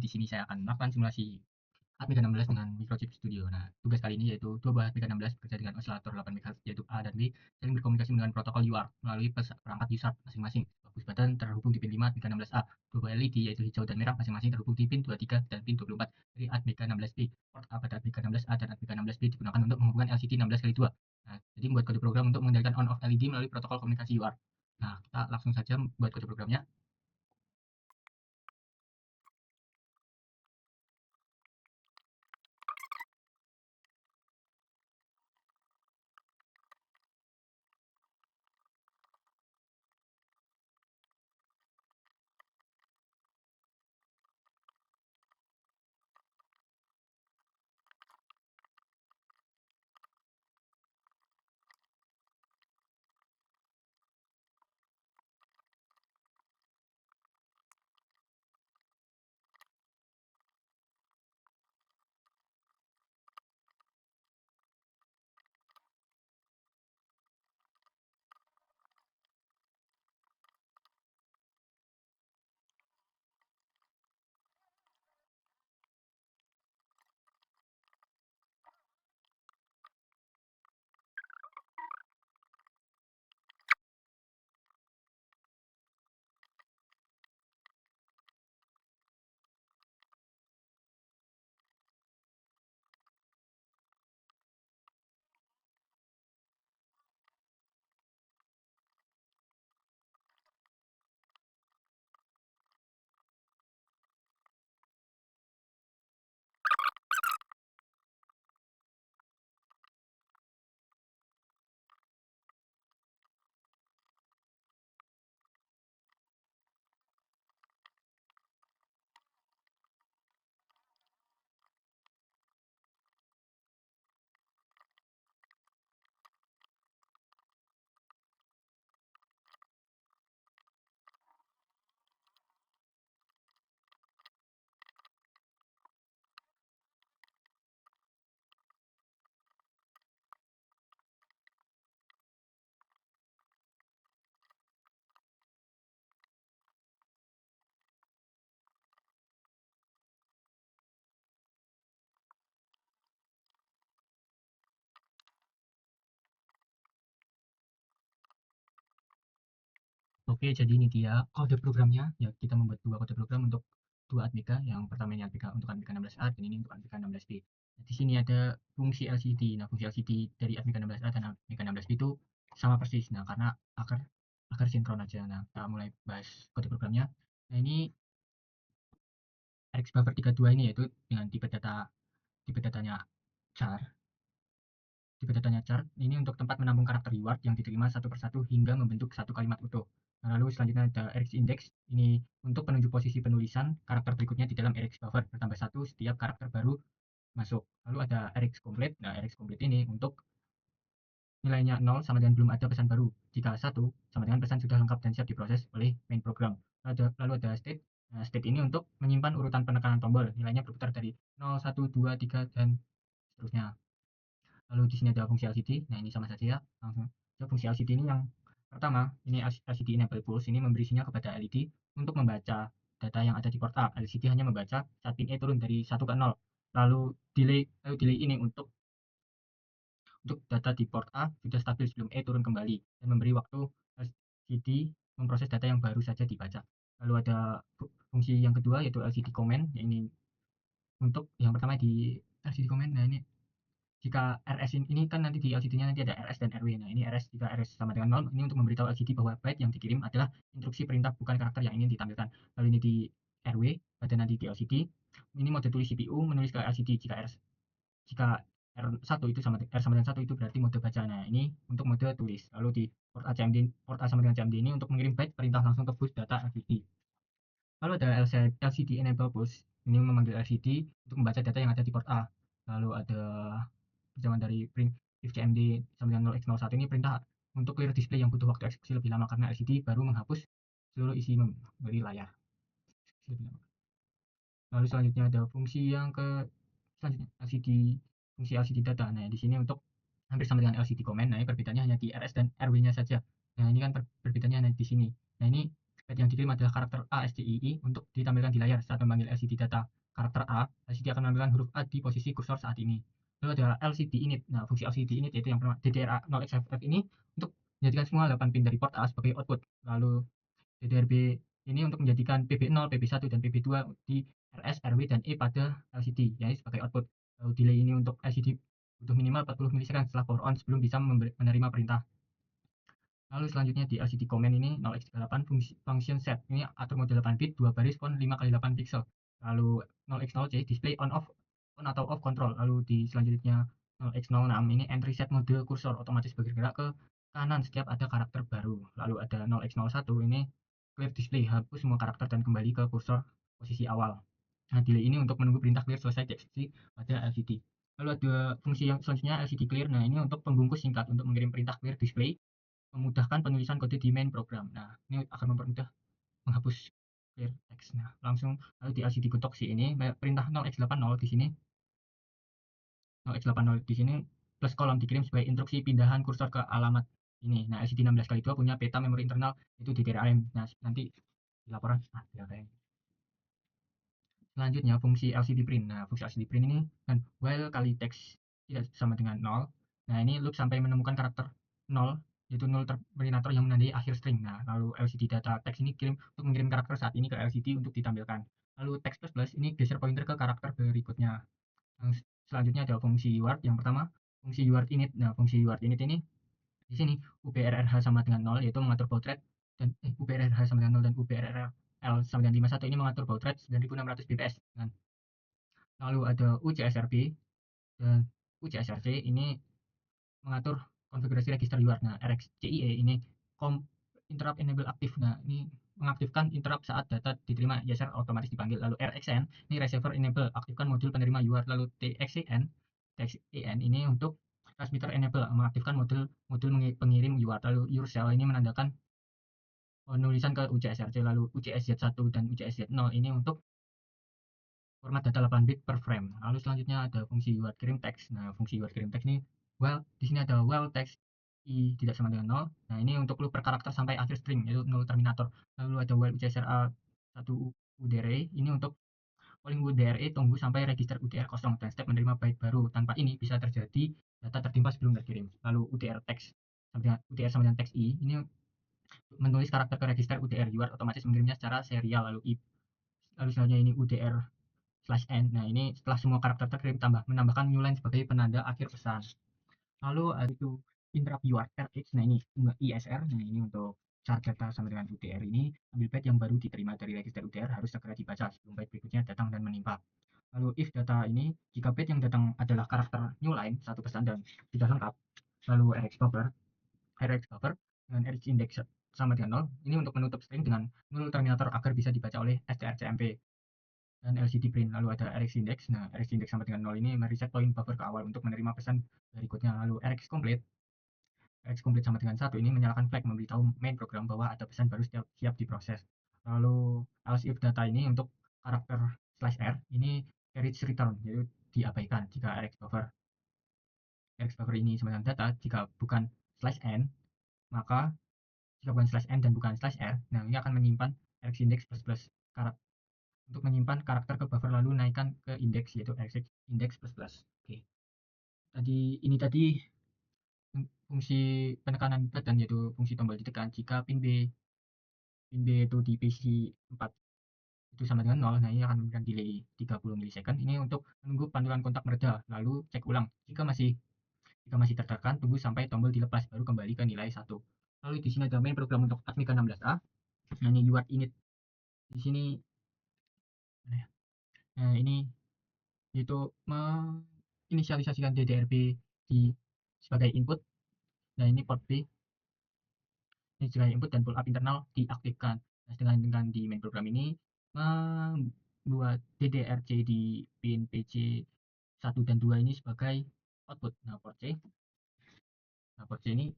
di sini saya akan melakukan simulasi Amiga 16 dengan Microchip Studio. Nah, tugas kali ini yaitu dua buah Amiga 16 bekerja dengan osilator 8 MHz yaitu A dan B, saling berkomunikasi dengan protokol UART melalui perangkat USART masing-masing. Fokus button terhubung di pin 5 Amiga 16A. Dua buah LED yaitu hijau dan merah masing-masing terhubung di pin 23 dan pin 24 dari Amiga 16B. Port A pada Amiga 16A dan Amiga 16B digunakan untuk menghubungkan LCD 16x2. Nah, jadi membuat kode program untuk mengendalikan on-off LED melalui protokol komunikasi UART. Nah, kita langsung saja buat kode programnya. Oke, jadi ini dia kode programnya. Ya, kita membuat dua kode program untuk dua Amiga. Yang pertama ini Amiga untuk Amiga 16A dan ini untuk Amiga 16B. Nah, di sini ada fungsi LCD. Nah, fungsi LCD dari Amiga 16A dan Amiga 16B itu sama persis. Nah, karena agar sinkron aja. Nah, kita mulai bahas kode programnya. Nah, ini RX buffer 32 ini yaitu dengan tipe datanya char. Tipe datanya char ini untuk tempat menampung karakter UART yang diterima satu persatu hingga membentuk satu kalimat utuh. Nah, lalu selanjutnya ada RX index ini untuk penunjuk posisi penulisan karakter berikutnya di dalam RX buffer bertambah satu setiap karakter baru masuk. Lalu ada RX complete. Nah, RX complete ini untuk nilainya 0 sama dengan belum ada pesan baru. Jika 1 sama dengan pesan sudah lengkap dan siap diproses oleh main program. Lalu ada state. Nah, state ini untuk menyimpan urutan penekanan tombol. Nilainya berputar dari 0, 1, 2, 3 dan seterusnya. Lalu di sini ada fungsi LCD. Nah, ini sama saja ya. Langsung. Fungsi LCD ini yang pertama, ini LCD enable pulse ini memberi sinyal kepada LED untuk membaca data yang ada di port A. LCD hanya membaca saat pin E turun dari 1 ke 0. Lalu delay ini untuk data di port A sudah stabil sebelum E turun kembali dan memberi waktu LCD memproses data yang baru saja dibaca. Lalu ada fungsi yang kedua yaitu LCD comment. Ini untuk yang pertama di LCD comment. Nah, ini jika RS ini kan nanti di LCD-nya nanti ada RS dan RW. Nah, ini RS jika RS sama dengan 0 ini untuk memberitahu LCD bahwa byte yang dikirim adalah instruksi perintah bukan karakter yang ingin ditampilkan. Lalu ini di RW pada nanti di LCD. Ini mode tulis CPU menulis ke LCD jika R1 itu R sama dengan 1 itu berarti mode baca. Nah, ini untuk mode tulis. Lalu di port A sama dengan CMD ini untuk mengirim byte perintah langsung ke bus data LCD. Lalu ada LCD enable push. Ini memanggil LCD untuk membaca data yang ada di port A. Lalu ada perjalanan dari print if cmd sama dengan 0x01 ini perintah untuk clear display yang butuh waktu eksekusi lebih lama karena LCD baru menghapus seluruh isi dari layar. Lalu selanjutnya ada fungsi yang ke selanjutnya fungsi LCD data. Nah, di sini untuk hampir sama dengan LCD comment. Nah, ini perbedaannya hanya di RS dan RW-nya saja. Nah, ini kan perbedaannya hanya di sini. Nah, ini bit yang dikirim adalah karakter ASCII untuk ditampilkan di layar saat memanggil LCD data karakter A. LCD akan menampilkan huruf A di posisi kursor saat ini. Lalu ada LCD init. Nah, fungsi LCD init yaitu yang pertama DDR0xFF ini untuk menjadikan semua 8 pin dari port A sebagai output. Lalu DDRB ini untuk menjadikan PB0, PB1, dan PB2 di RS, RW, dan E pada LCD, yaitu sebagai output. Lalu delay ini untuk LCD butuh minimal 40 milisekund setelah power on sebelum bisa menerima perintah. Lalu selanjutnya di LCD command ini 0x38 function set. Ini atur mode 8 bit, 2 baris, font 5x8 pixel. Lalu 0x0c display on atau off control. Lalu di selanjutnya 0x06 ini entry set mode kursor otomatis bergerak ke kanan setiap ada karakter baru. Lalu ada 0x01 ini clear display, hapus semua karakter dan kembali ke kursor posisi awal. Nah, delay ini untuk menunggu perintah clear selesai dieksekusi pada LCD. Lalu ada fungsi yang selanjutnya LCD clear. Nah, ini untuk pembungkus singkat untuk mengirim perintah clear display, memudahkan penulisan kode di main program. Nah, ini akan mempermudah menghapus clear text. Nah, langsung lalu di LCD getok sih ini perintah 0x80 di sini 0x80 di sini plus kolom dikirim sebagai instruksi pindahan kursor ke alamat ini. Nah, LCD 16x2 punya peta memori internal itu DDRAM. Nah, nanti di laporan DRAM. Selanjutnya fungsi LCD print. Nah, fungsi LCD print ini kan while kali teks tidak sama dengan 0. Nah, ini loop sampai menemukan karakter 0 yaitu null terminator yang menandai akhir string. Nah, lalu LCD data teks ini kirim untuk mengirim karakter saat ini ke LCD untuk ditampilkan. Lalu text plus plus ini geser pointer ke karakter berikutnya. Yang selanjutnya ada fungsi UART. Yang pertama, fungsi UART init. Nah, fungsi UART init ini di sini UBRRH sama dengan 0 yaitu mengatur baud rate dan UBRRH sama dengan 0 dan UBRRL sama dengan 51 ini mengatur baud rate 9600 bps. Lalu ada UCSRB dan UCSRC ini mengatur konfigurasi register UART. Nah, RxCIE ini interrupt enable aktif. Nah, ini mengaktifkan interrupt saat data diterima user otomatis dipanggil. Lalu RxN ini receiver enable, aktifkan modul penerima UART. Lalu TXEN ini untuk transmitter enable, mengaktifkan modul pengirim UART. Lalu URCell ini menandakan penulisan ke UCSRC. Lalu UCSZ1 dan UCSZ0 ini untuk format data 8 bit per frame. Lalu selanjutnya ada fungsi UART kirim teks. Nah, fungsi UART kirim teks ini di sini ada while text i tidak sama dengan 0. Nah, ini untuk loop per karakter sampai akhir string yaitu null terminator. Lalu ada while UCSRA 1 UDRE ini untuk calling UDRE tunggu sampai register UTR kosong dan step menerima byte baru. Tanpa ini bisa terjadi data tertimpa sebelum terkirim. Lalu UTR text UTR sama dengan text i ini menulis karakter ke register UTR UART otomatis mengirimnya secara serial. Lalu selanjutnya ini UTR/n. Nah, ini setelah semua karakter terkirim menambahkan new line sebagai penanda akhir pesan. Lalu ada itu interrupt UART RH. Nah, ini ISR. Nah, ini untuk char data sama dengan UTR ini ambil byte yang baru diterima dari register UTR harus segera dibaca sebelum byte berikutnya datang dan menimpa. Lalu if data ini jika byte yang datang adalah karakter new line satu pesan dan tidak lengkap, lalu RX buffer dengan RX index sama dengan 0 ini untuk menutup string dengan null terminator agar bisa dibaca oleh strcmp dan LCD print. Lalu ada RX index. Nah, RX index sama dengan 0 ini mereset poin buffer ke awal untuk menerima pesan berikutnya. Lalu RX complete sama dengan 1 ini menyalakan flag memberitahu main program bahwa ada pesan baru siap diproses. Lalu else if data ini untuk karakter /r ini carriage return yaitu diabaikan jika RX buffer ini sama dengan data jika bukan /n maka jika bukan /n dan bukan /r, nah ini akan menyimpan RX index plus plus karakter untuk menyimpan karakter ke buffer lalu naikkan ke indeks yaitu RX index plus plus. Oke. Tadi fungsi penekanan button yaitu fungsi tombol ditekan jika pin B itu di PC 4 itu sama dengan 0. Nah, ini akan memberikan delay 30 milisecond ini untuk menunggu pantulan kontak mereda lalu cek ulang. Jika masih tertekan tunggu sampai tombol dilepas baru kembali ke nilai 1. Lalu di sini ada main program untuk Atmika 16A. Nah, ini UART init. Di sini nah, ini itu menginisialisasikan DDRB sebagai input. Nah, ini port B ini sebagai input dan pull up internal diaktifkan. Nah, dengan di main program ini membuat DDRC di pin PC 1 dan 2 ini sebagai output. Nah, port C ini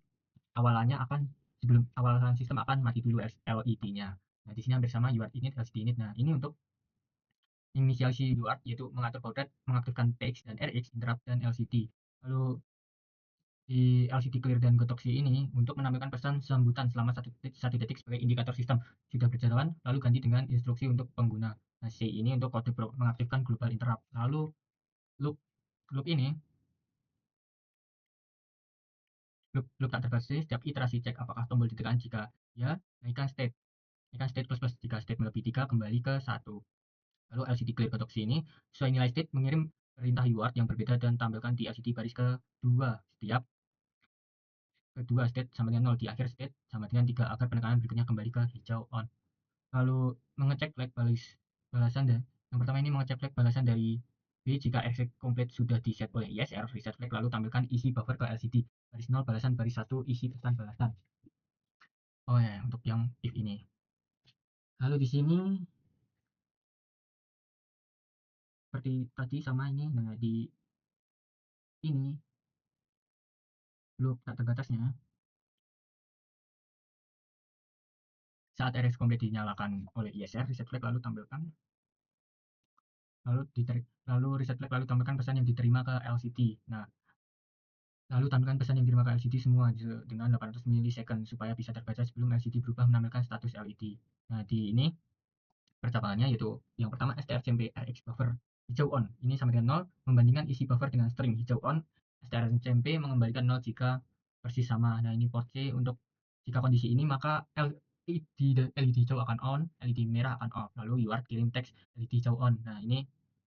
awalannya akan sebelum awalan sistem akan mati dulu LED-nya. Nah, di sini hampir sama UART init, LCD init. Nah, ini untuk inisialisasi UART yaitu mengatur baud rate, mengaktifkan TX dan RX, interrupt dan LCD. Lalu di LCD clear dan gotoksi ini untuk menampilkan pesan sambutan selama 1 detik sebagai indikator sistem sudah berjalan, lalu ganti dengan instruksi untuk pengguna. Nah, C ini untuk kode mengaktifkan global interrupt. Lalu loop loop ini loop tak terbatas setiap iterasi cek apakah tombol ditekan jika ya, naikkan state plus plus jika state melebihi 3 kembali ke 1. Lalu LCD clear kotak ini sesuai nilai state mengirim perintah UART yang berbeda dan tampilkan di LCD baris kedua. Setiap kedua state sama dengan 0 di akhir state sama dengan 3 agar penekanan berikutnya kembali ke hijau on. Lalu mengecek flag balasan yang pertama ini mengecek flag balasan dari B jika exit complete sudah di set oleh ISR, reset flag lalu tampilkan isi buffer ke LCD. Baris 0 balasan, baris 1 isi pesan balasan. Oh ya, untuk yang if ini. Lalu di sini seperti tadi sama ini, nah di ini loop tak terbatasnya saat RX komplit dinyalakan oleh ISR, reset flag lalu tampilkan lalu reset flag lalu tampilkan pesan yang diterima ke LCD. Nah, lalu tampilkan pesan yang diterima ke LCD semua dengan 800 milisecond supaya bisa terbaca sebelum LCD berubah menampilkan status LED. Nah, di ini percapakannya yaitu yang pertama strcmp rx buffer hijau on ini sama dengan 0 membandingkan isi buffer dengan string hijau on. strcmp mengembalikan 0 jika persis sama. Nah, ini port C untuk jika kondisi ini maka LED hijau akan on, LED merah akan off. Lalu UART kirim teks LED hijau on. Nah, ini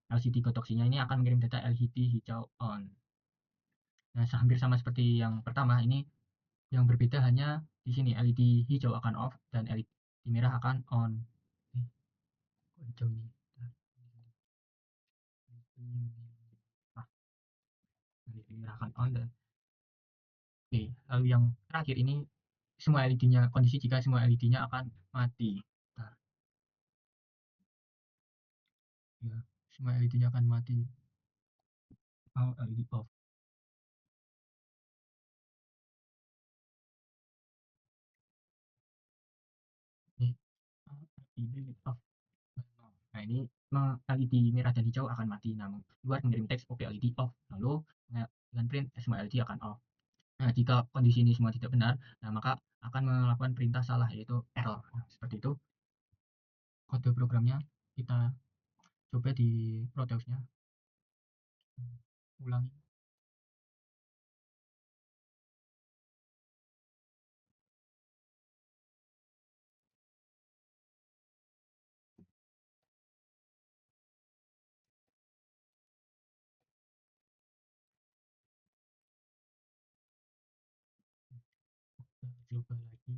LCD kotoksinya ini akan mengirim data LED hijau on. Nah, hampir sama seperti yang pertama, ini yang berbeda hanya di sini LED hijau akan off dan LED merah akan on. Kok hijau ini? Ah, LED merah akan on dan oke. Lalu yang terakhir ini semua LED-nya kondisi jika semua LED-nya akan mati. Nah, ya, semua LED-nya akan mati. Oh, LED off. Ini LED off. Nah, ini LED merah dan hijau akan mati. Namun, luar mengirim teks OK LED off. Lalu dengan print semua LED akan off. Nah, jika kondisi ini semua tidak benar, nah maka akan melakukan perintah salah yaitu error. Nah, seperti itu kode programnya kita coba di Proteusnya. Ulangi. Kita coba lagi.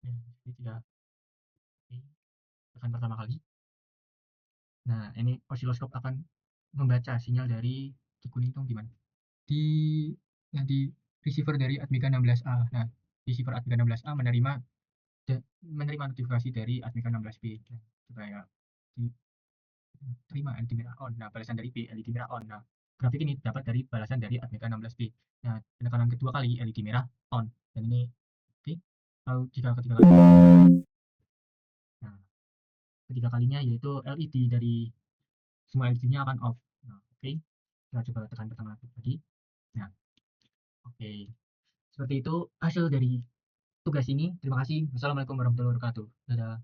Nah, ini tidak oke. Tekan pertama kali. Nah, ini osiloskop akan membaca sinyal dari di kuning itu gimana? Di nanti receiver dari Admika 16A. Nah, receiver Admika 16A menerima notifikasi dari Admika 16B. Nah, supaya diterima LED merah on. Nah, balasan dari B LED merah on. Nah, grafik ini dapat dari balasan dari Admika 16B. Nah, penekanan kedua kali LED merah on. Dan ini oke. Lalu jika ketiga kali, nah, ketiga kalinya yaitu LED dari semua LED-nya akan off. Nah, oke. Kita coba tekan pertama lagi. Nah, oke. Seperti itu hasil dari tugas ini. Terima kasih. Wassalamualaikum warahmatullahi wabarakatuh. Dadah.